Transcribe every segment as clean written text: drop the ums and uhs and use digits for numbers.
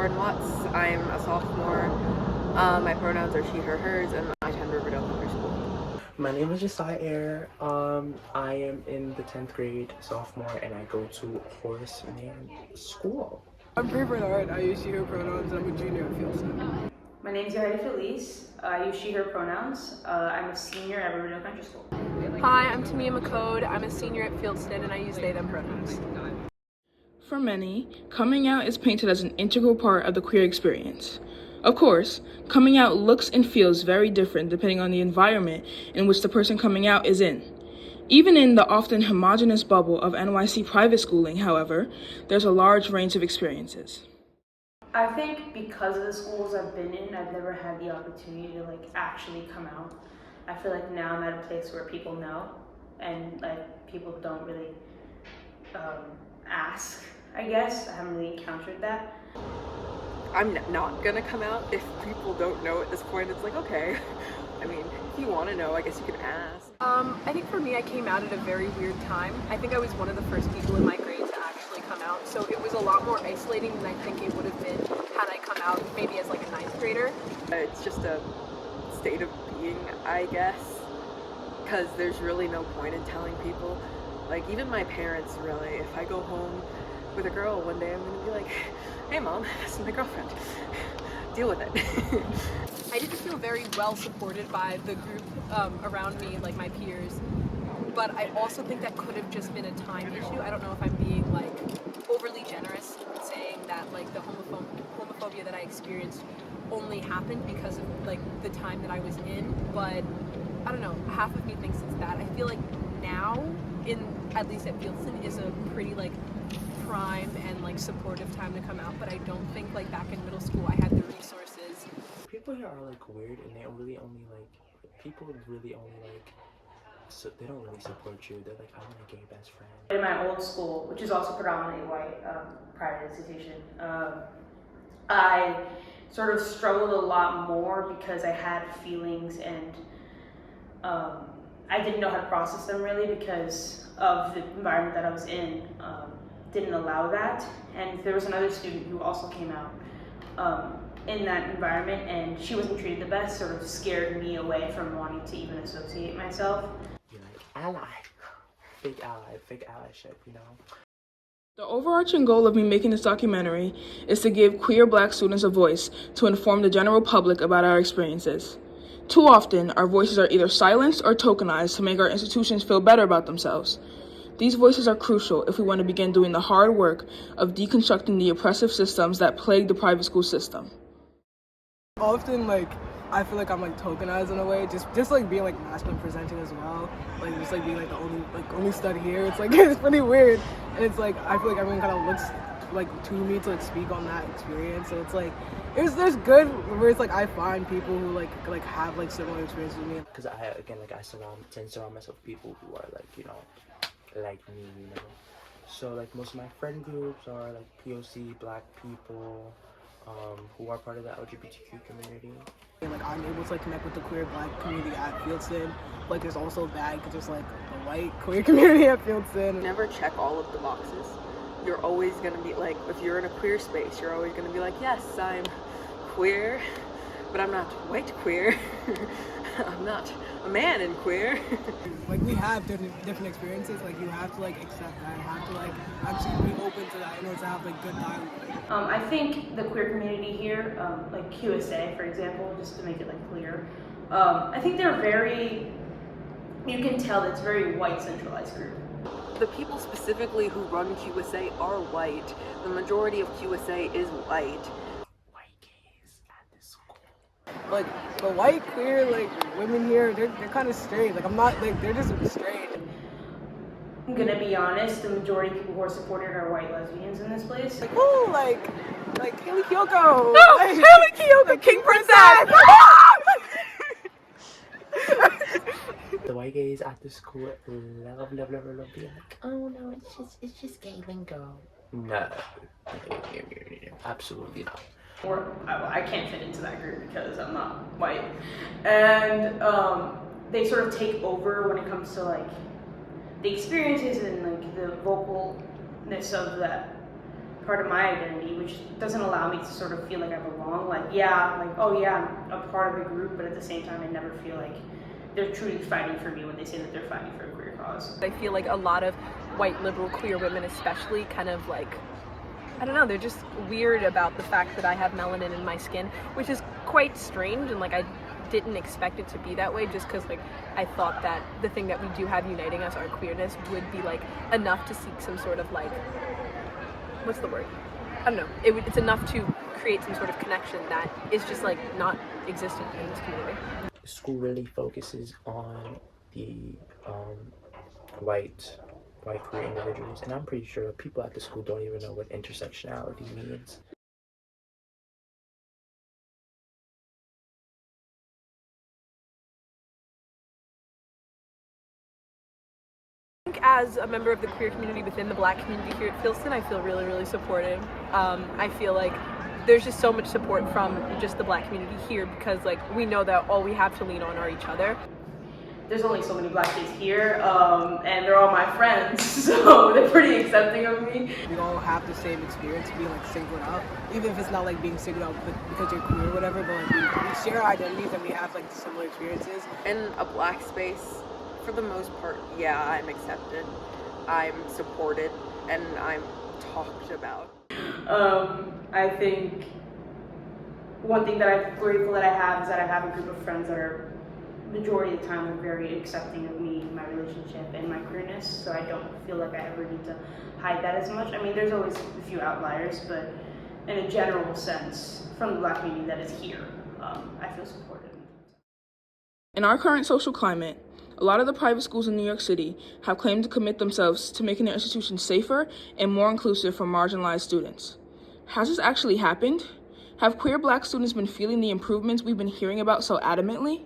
Lauren Watts. I'm a sophomore. My pronouns are she, her, hers, and I attend Riverdale Country School. My name is Josiah Air. I am in the 10th grade, sophomore, and I go to Horseman School. I'm Brie Bernard. I use she, her pronouns. I'm a junior at Fieldson. My name is Yahaira Felice. I use she, her pronouns. I'm a senior at Riverdale Country School. Hi, I'm Tamia McCode. I'm a senior at Fieldson and I use they, them pronouns. For many, coming out is painted as an integral part of the queer experience. Of course, coming out looks and feels very different depending on the environment in which the person coming out is in. Even in the often homogenous bubble of NYC private schooling, however, there's a large range of experiences. I think because of the schools I've been in, I've never had the opportunity to actually come out. I feel like now I'm at a place where people know and people don't really ask, I guess. I haven't really encountered that. I'm not gonna come out if people don't know at this point. It's like, okay. I mean, if you want to know, I guess you can ask. I think for me, I came out at a very weird time. I think I was one of the first people in my grade to actually come out, so it was a lot more isolating than I think it would have been had I come out maybe as a 9th grader. It's just a state of being, I guess, because there's really no point in telling people. Even my parents, really, if I go home with a girl one day, I'm gonna be like, hey mom, this is my girlfriend. Deal with it. I didn't feel very well supported by the group around me, my peers, but I also think that could have just been a time issue. I don't know if I'm being overly generous in saying that the homophobia that I experienced only happened because of the time that I was in, but I don't know, half of me thinks it's that. I feel like now, at least at Fieldson, is a pretty prime and supportive time to come out, but I don't think back in middle school I had the resources. People here are weird, and they really only people really only so they don't really support you. They're I want a gay best friend. In my old school, which is also predominantly white, private institution, I sort of struggled a lot more because I had feelings and I didn't know how to process them really because of the environment that I was in. Didn't allow that, and there was another student who also came out in that environment, and she wasn't treated the best, sort of scared me away from wanting to even associate myself. You're ally, fake allyship, you know. The overarching goal of me making this documentary is to give queer Black students a voice to inform the general public about our experiences. Too often, our voices are either silenced or tokenized to make our institutions feel better about themselves. These voices are crucial if we want to begin doing the hard work of deconstructing the oppressive systems that plague the private school system. Often, I feel like I'm tokenized in a way, just being masculine presenting as well, just being the only stud here. It's it's pretty weird, and it's I feel like everyone kind of looks to me to speak on that experience. So it's there's good where it's I find people who have similar experiences with me. Because I surround myself with people who are like me, you know. So most of my friend groups are POC Black people who are part of the LGBTQ community. I'm able to connect with the queer Black community at Fieldson. There's also bad because there's the white queer community at Fieldson. Never check all of the boxes. You're always gonna be if you're in a queer space, you're always gonna be yes, I'm queer, but I'm not white queer. I'm not a man in queer. We have different experiences. You have to accept that. You have to actually be open to that in order to have good dialogue. I think the queer community here, QSA, for example, just to make it clear, I think they're you can tell it's very white centralized group. The people specifically who run QSA are white. The majority of QSA is white. White gays at this school. The white queer women here, they're kind of strange. I'm not they're just strange. I'm gonna be honest, the majority of people who are supported are white lesbians in this place. Ooh, Haley Kiyoko. No, Haley Kiyoko, King Princess! The white gays at the school love be oh no, it's just gay lingo. No, absolutely not. Or I can't fit into that group because I'm not white, and they sort of take over when it comes to the experiences and the vocalness of that part of my identity, which doesn't allow me to sort of feel like I belong. Like, yeah, like, oh yeah, I'm a part of the group, but at the same time, I never feel like they're truly fighting for me when they say that they're fighting for a queer cause. I feel like a lot of white liberal queer women especially kind of like, I don't know, they're just weird about the fact that I have melanin in my skin, which is quite strange, and like I didn't expect it to be that way, just because like I thought that the thing that we do have uniting us, our queerness, would be like enough to seek some sort of like, what's the word? I don't know. It's enough to create some sort of connection that is just like not existent in this community. School really focuses on the white queer individuals, and I'm pretty sure people at the school don't even know what intersectionality means. As a member of the queer community within the Black community here at Philston, I feel really, really supported. I feel like there's just so much support from just the Black community here, because like we know that all we have to lean on are each other. There's only so many Black kids here, and they're all my friends, so they're pretty accepting of me. We all have the same experience being like singled out, even if it's not like being singled out because you're queer or whatever, but like we share our identities and we have like similar experiences. In a Black space, for the most part, yeah, I'm accepted, I'm supported, and I'm talked about. I think one thing that I'm grateful that I have is that I have a group of friends that are majority of the time are very accepting of me, my relationship, and my queerness, so I don't feel like I ever need to hide that as much. I mean, there's always a few outliers, but in a general sense, from the Black community that is here, I feel supported. In our current social climate, a lot of the private schools in New York City have claimed to commit themselves to making their institutions safer and more inclusive for marginalized students. Has this actually happened? Have queer Black students been feeling the improvements we've been hearing about so adamantly?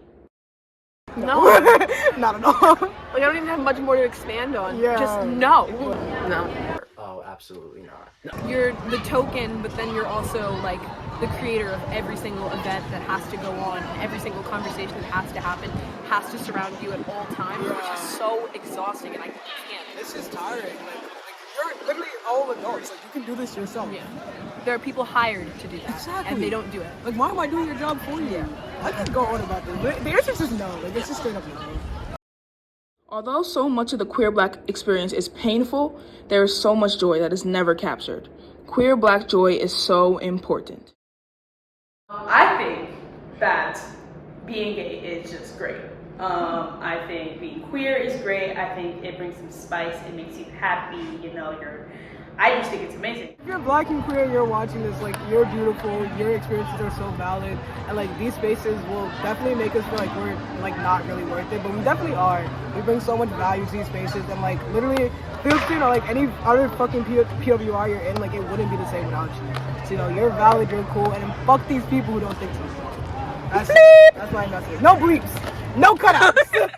No. Not at all. Like I don't even have much more to expand on. Yeah. Just no. No. Oh, absolutely not. No. You're the token, but then you're also like the creator of every single event that has to go on, every single conversation that has to happen has to surround you at all times, which is so exhausting, and I can't. It's just tiring. Like you're literally all adults. Like you can do this yourself. Yeah. There are people hired to do that, Exactly. and they don't do it. Like why am I doing your job for you? I could go on about this, but the answer is just no. Like it's just straight up no. Although so much of the queer Black experience is painful, there is so much joy that is never captured. Queer Black joy is so important. I think that being gay is just great. I think being queer is great. I think it brings some spice. It makes you happy. You know, I just think it's amazing. If you're Black and queer and you're watching this, like you're beautiful, your experiences are so valid, and like these spaces will definitely make us feel like we're like not really worth it, but we definitely are. We bring so much value to these spaces, and like literally, Philston or like any other fucking PWR you're in, like it wouldn't be the same without you. So you know, you're valid, you're cool, and fuck these people who don't think so. That's my message. No bleeps, no cutouts.